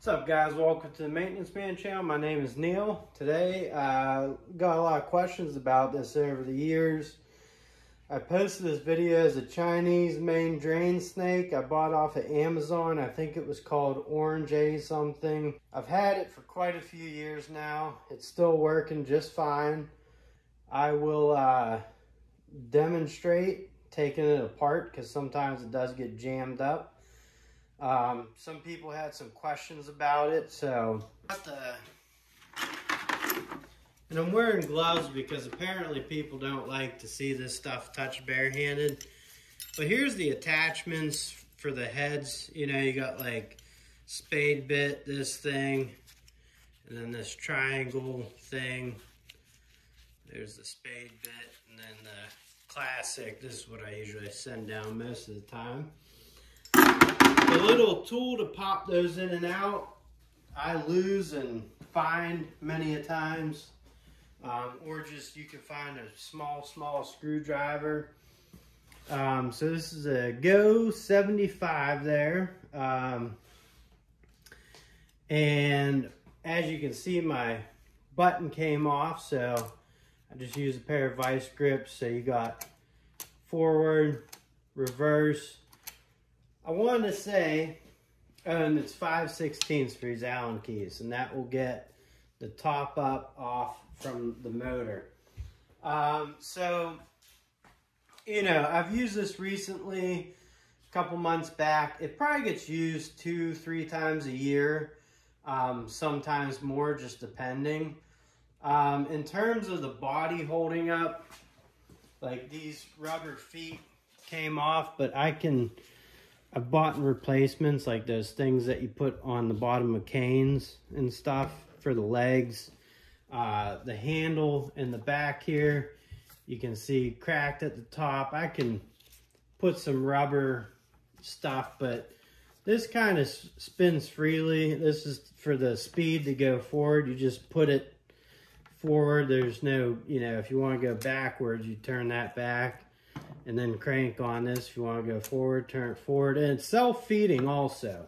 What's up, guys? Welcome to the Maintenance Man channel. My name is Neil. Today got a lot of questions about this over the years. I posted this video as a Chinese main drain snake I bought off of Amazon. I think it was called OrangeA something. I've had it for quite a few years now. It's still working just fine. I will demonstrate taking it apart because sometimes it does get jammed up. Some people had some questions about it, so and I'm wearing gloves because apparently people don't like to see this stuff touched barehanded. But here's the attachments for the heads. You know, you got like spade bit, this thing, and then this triangle thing. There's the spade bit, and then the classic. This is what I usually send down most of the time. The little tool to pop those in and out, I lose and find many a times. Or just you can find a small screwdriver. So this is a Go 75 there. And as you can see, my button came off, so I just used a pair of vice grips. So you got forward, reverse. I wanted to say, and it's 5/16 for these Allen keys, and that will get the top up off from the motor. So, you know, I've used this recently, a couple months back. It probably gets used 2-3 times a year, sometimes more, just depending. In terms of the body holding up, like these rubber feet came off, but I've bought replacements, like those things that you put on the bottom of canes and stuff for the legs. The handle in the back here, you can see cracked at the top. I can put some rubber stuff, but this kind of spins freely. This is for the speed to go forward. You just put it forward. There's no, you know, if you want to go backwards, you turn that back. And then crank on this. If you want to go forward, turn it forward. And it's self-feeding also.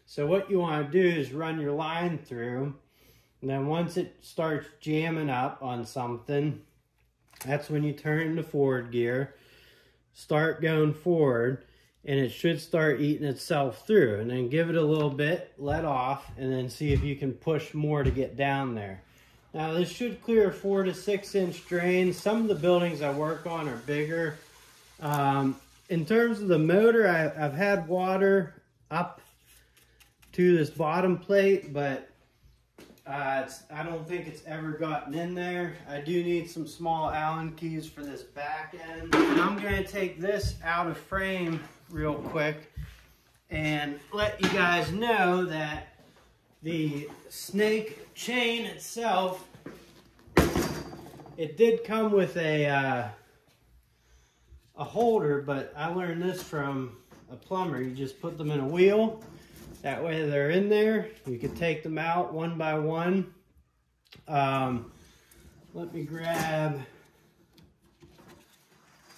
So what you want to do is run your line through. And then once it starts jamming up on something, that's when you turn into forward gear. Start going forward. And it should start eating itself through. And then give it a little bit, let off, and then see if you can push more to get down there. Now this should clear a 4 to 6 inch drain. Some of the buildings I work on are bigger. In terms of the motor, I've had water up to this bottom plate, but I don't think it's ever gotten in there. I do need some small Allen keys for this back end. And I'm going to take this out of frame real quick and let you guys know that the snake chain itself, it did come with a holder, but I learned this from a plumber. You just put them in a wheel. That way they're in there. You can take them out one by one. Let me grab.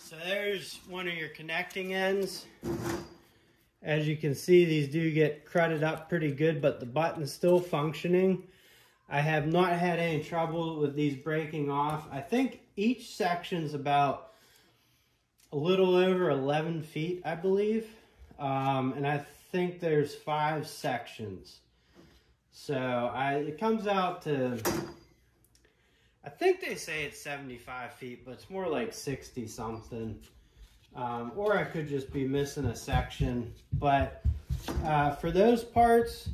So there's one of your connecting ends. As you can see, these do get crudded up pretty good, but the button's still functioning. I have not had any trouble with these breaking off. I think each section's about a little over 11 feet, I believe. And I think there's 5 sections. So it comes out to, I think they say it's 75 feet, but it's more like 60 something. Or I could just be missing a section. But for those parts,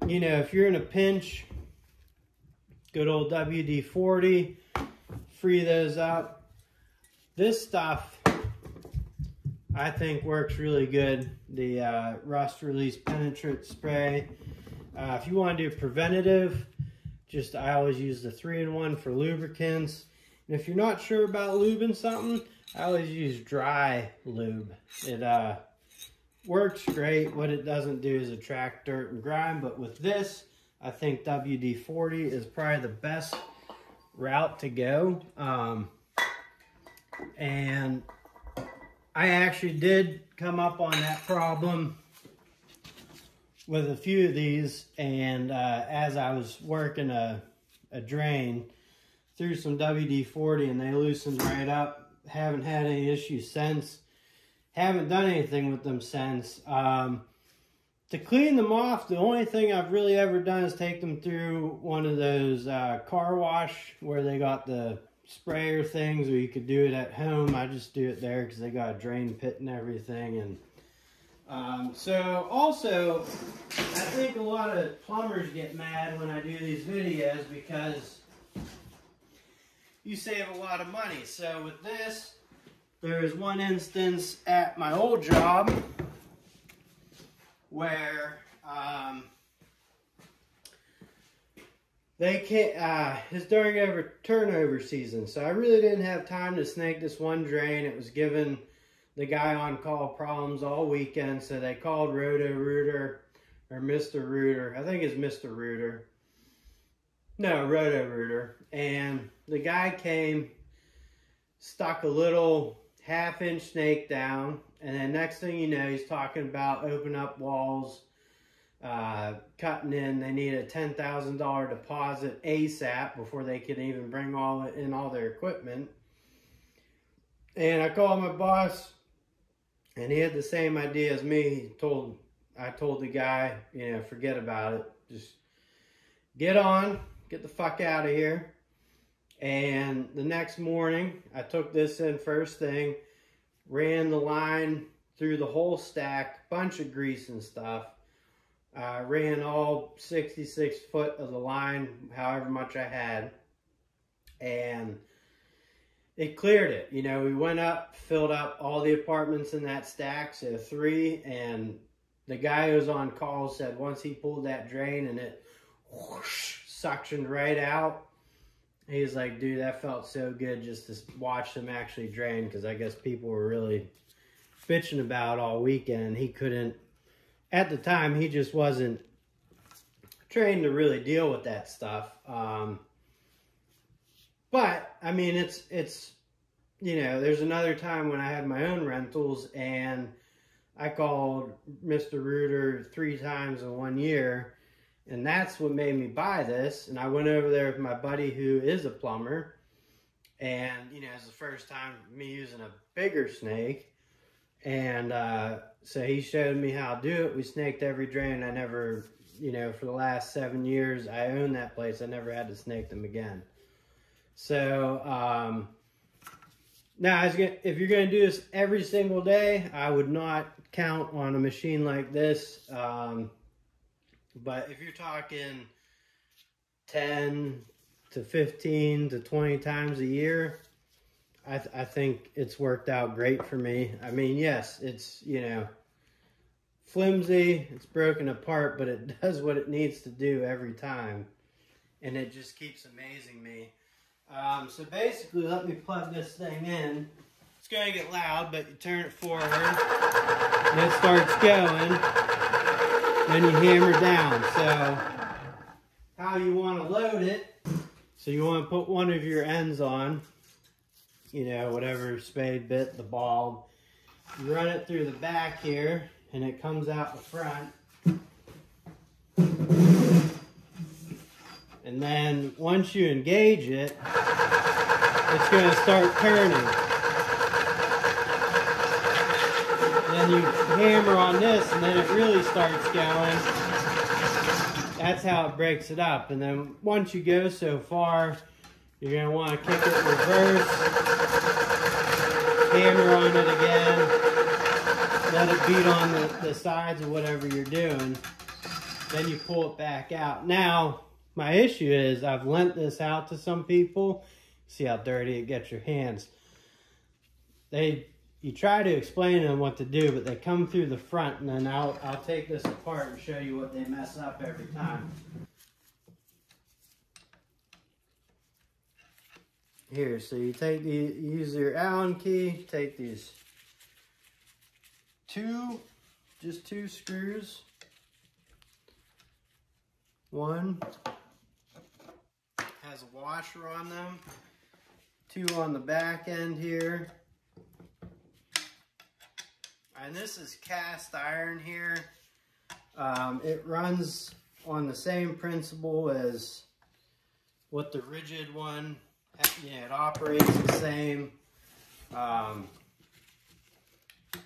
you know, if you're in a pinch, good old WD-40, free those up. This stuff, I think, works really good. The rust release penetrant spray. If you want to do preventative, I always use the 3-in-1 for lubricants. And if you're not sure about lubing something, I always use dry lube. It works great. What it doesn't do is attract dirt and grime, but with this, I think WD-40 is probably the best route to go. And I actually did come up on that problem with a few of these, and as I was working a drain, threw some WD-40 and they loosened right up. Haven't had any issues since. Haven't done anything with them since. To clean them off, the only thing I've really ever done is take them through one of those car wash where they got the sprayer things, or you could do it at home. I just do it there because they got a drain pit and everything. And so also, I think a lot of plumbers get mad when I do these videos because you save a lot of money. So with this, there is one instance at my old job where they can't, it's during turnover season, so I really didn't have time to snake this one drain. It was giving the guy on call problems all weekend, so they called Roto-Rooter, or Mr. Rooter. I think it's Mr. Rooter. No, Roto-Rooter. And the guy came, stuck a little half-inch snake down, and then next thing you know, he's talking about open up walls, cutting in. They need a $10,000 deposit ASAP before they can even bring all their equipment. And I called my boss, and he had the same idea as me. I told the guy, you know, forget about it. Just get the fuck out of here. And the next morning, I took this in first thing, ran the line through the whole stack, bunch of grease and stuff. Ran all 66 foot of the line, however much I had. And it cleared it. You know, we went up, filled up all the apartments in that stack, so 3. And the guy who was on call said once he pulled that drain and it whoosh, suctioned right out, he's like, dude, that felt so good just to watch them actually drain, because I guess people were really bitching about all weekend. He couldn't, at the time, he just wasn't trained to really deal with that stuff. But, I mean, it's, you know, there's another time when I had my own rentals and I called Mr. Rooter 3 times in 1 year. And that's what made me buy this. And I went over there with my buddy who is a plumber. And, you know, it's the first time me using a bigger snake. And so he showed me how to do it. We snaked every drain. I never, you know, for the last 7 years I owned that place, I never had to snake them again. So, now, if you're going to do this every single day, I would not count on a machine like this. But if you're talking 10 to 15 to 20 times a year, I think it's worked out great for me. I mean, yes, it's, you know, flimsy, it's broken apart, but it does what it needs to do every time. And it just keeps amazing me. So basically, let me plug this thing in. It's going to get loud, but you turn it forward, and it starts going. Then you hammer down. So how you want to load it, so you want to put one of your ends on, you know, whatever spade bit, the ball. You run it through the back here, and it comes out the front. And then once you engage it, it's going to start turning. Then you hammer on this, and then it really starts going. That's how it breaks it up. And then once you go so far, you're going to want to kick it in reverse, hammer on it again, let it beat on the sides of whatever you're doing. Then you pull it back out. Now, my issue is I've lent this out to some people. See how dirty it gets your hands. You try to explain to them what to do, but they come through the front, and then I'll take this apart and show you what they mess up every time. Here, so you use your Allen key, take these just two screws. One has a washer on them, 2 on the back end here. And this is cast iron here. It runs on the same principle as what the rigid one, yeah, it operates the same.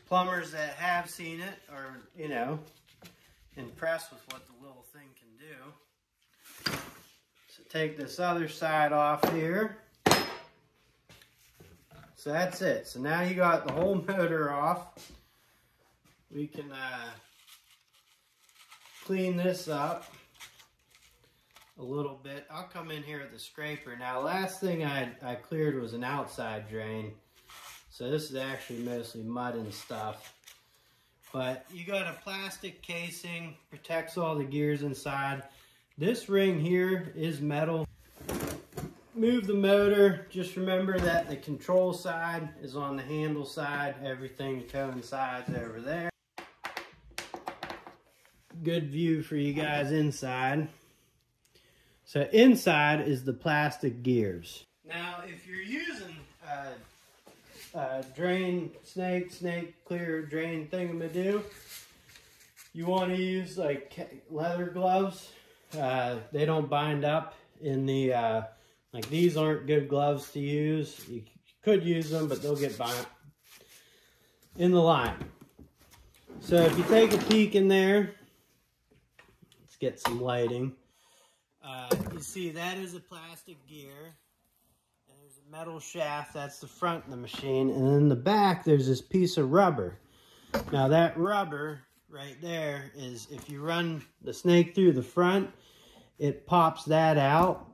Plumbers that have seen it are, you know, impressed with what the little thing can do. So take this other side off here. So that's it. So now you got the whole motor off. We can clean this up a little bit. I'll come in here with the scraper. Now, last thing I cleared was an outside drain. So this is actually mostly mud and stuff. But you got a plastic casing, protects all the gears inside. This ring here is metal. Move the motor. Just remember that the control side is on the handle side. Everything coincides over there. Good view for you guys inside. So inside is the plastic gears. Now, if you're using drain, snake clear drain thingamadoo, you want to use like leather gloves. They don't bind up in the, like these aren't good gloves to use. You could use them, but they'll get bind in the line. So if you take a peek in there, let's get some lighting. You see that is a plastic gear. And there's a metal shaft, that's the front of the machine. And then in the back, there's this piece of rubber. Now that rubber right there is, if you run the snake through the front, it pops that out.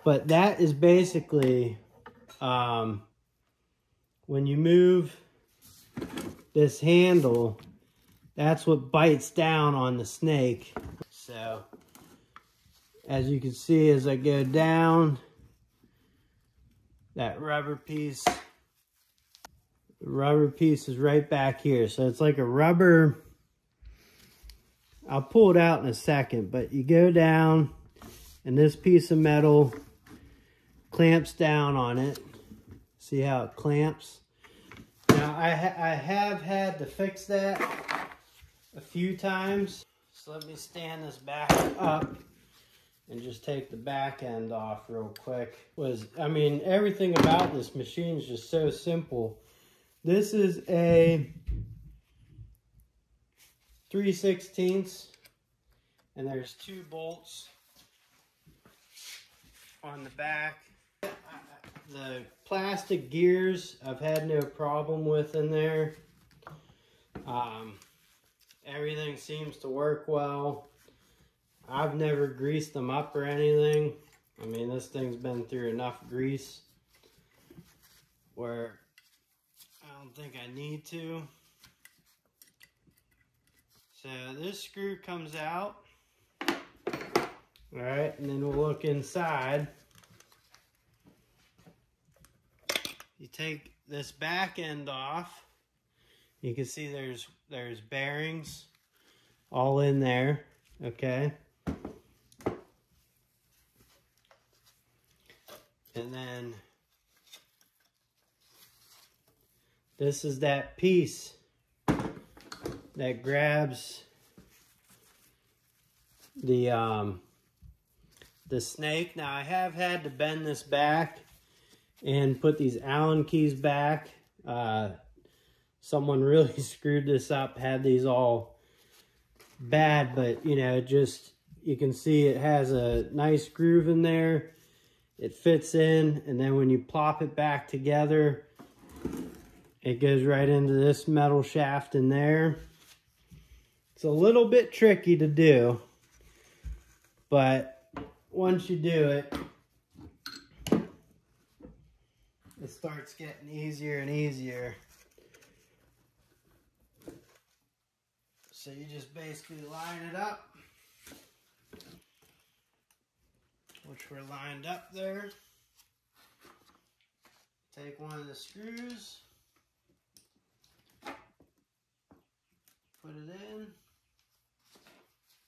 But that is basically, when you move this handle, that's what bites down on the snake. So, as you can see, as I go down, that rubber piece, the rubber piece is right back here. So it's like a rubber, I'll pull it out in a second, but you go down and this piece of metal clamps down on it. See how it clamps? Now I have had to fix that a few times. So let me stand this back up and just take the back end off real quick. I mean, everything about this machine is just so simple. This is a 3/16, and there's 2 bolts on the back. The plastic gears I've had no problem with in there. Everything seems to work well. I've never greased them up or anything. I mean, this thing's been through enough grease where I don't think I need to. So this screw comes out. All right, and then we'll look inside. You take this back end off. You can see there's bearings all in there, okay? And then this is that piece that grabs the snake. Now I have had to bend this back and put these Allen keys back. Someone really screwed this up, had these all bad, but you know, just, you can see it has a nice groove in there. It fits in, and then when you plop it back together, it goes right into this metal shaft in there. It's a little bit tricky to do, but once you do it, it starts getting easier and easier. So you just basically line it up, which we're lined up there. Take one of the screws, put it in.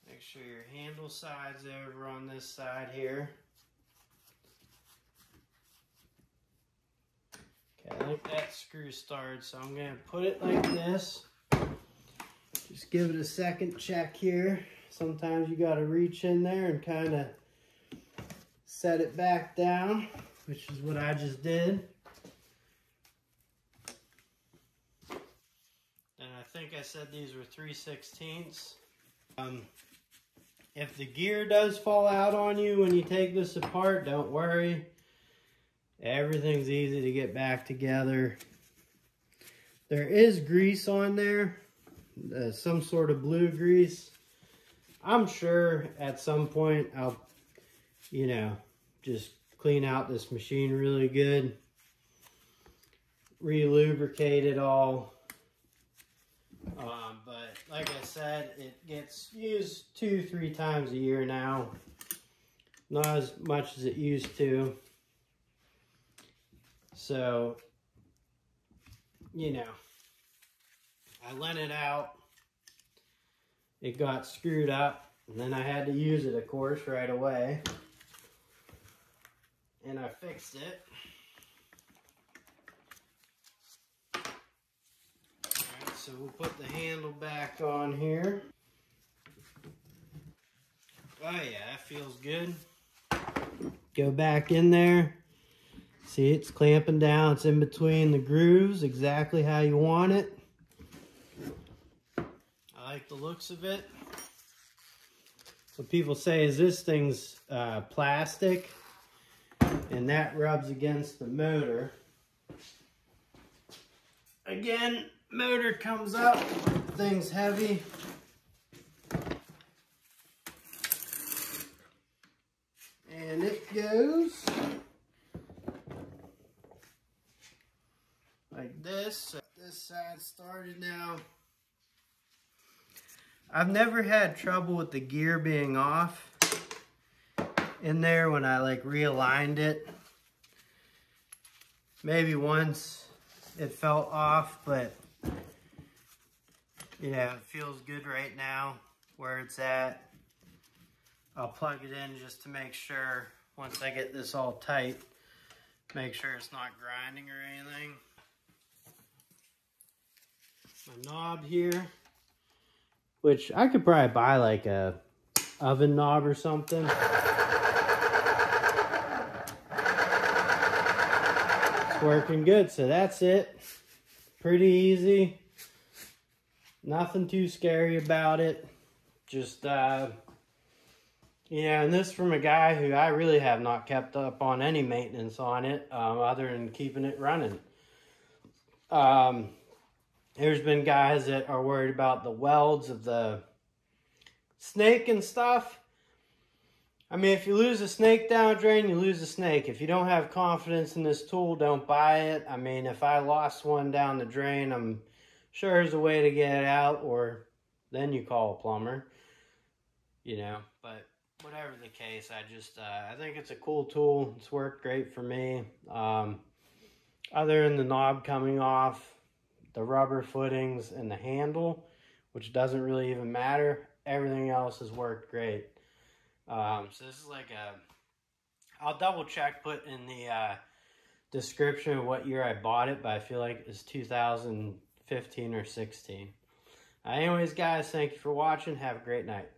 Make sure your handle side's over on this side here. Okay, I think that screw started, so I'm going to put it like this. Just give it a second check here. Sometimes you got to reach in there and kind of set it back down, which is what I just did. And I think I said these were 3/16. If the gear does fall out on you when you take this apart, don't worry. Everything's easy to get back together. There is grease on there, some sort of blue grease. I'm sure at some point I'll, you know, just clean out this machine really good, re-lubricate it all. But like I said, it gets used 2-3 times a year now. Not as much as it used to. So, you know, I lent it out. It got screwed up, and then I had to use it, of course, right away. And I fixed it. Alright, so we'll put the handle back on here. Oh yeah, that feels good. Go back in there. See, it's clamping down. It's in between the grooves, exactly how you want it. I like the looks of it. So people say, is this thing's plastic? And that rubs against the motor. Again, motor comes up, thing's heavy. And it goes like this. This side started now. I've never had trouble with the gear being off in there when I like realigned it. Maybe once it felt off, but yeah, it feels good right now where it's at. I'll plug it in just to make sure, once I get this all tight, make sure it's not grinding or anything. My knob here, which I could probably buy like a oven knob or something. It's working good, so that's it. Pretty easy. Nothing too scary about it. Just, yeah, and this from a guy who I really have not kept up on any maintenance on it, other than keeping it running. There's been guys that are worried about the welds of the snake and stuff. I mean, if you lose a snake down a drain, you lose a snake. If you don't have confidence in this tool, don't buy it. I mean, if I lost one down the drain, I'm sure there's a way to get it out, or then you call a plumber, you know. But whatever the case, I think it's a cool tool. It's worked great for me. Other than the knob coming off, the rubber footings, and the handle, which doesn't really even matter, everything else has worked great. So this is like I'll double check, put in the description of what year I bought it, but I feel like it was 2015 or 16. Anyways, guys, thank you for watching. Have a great night.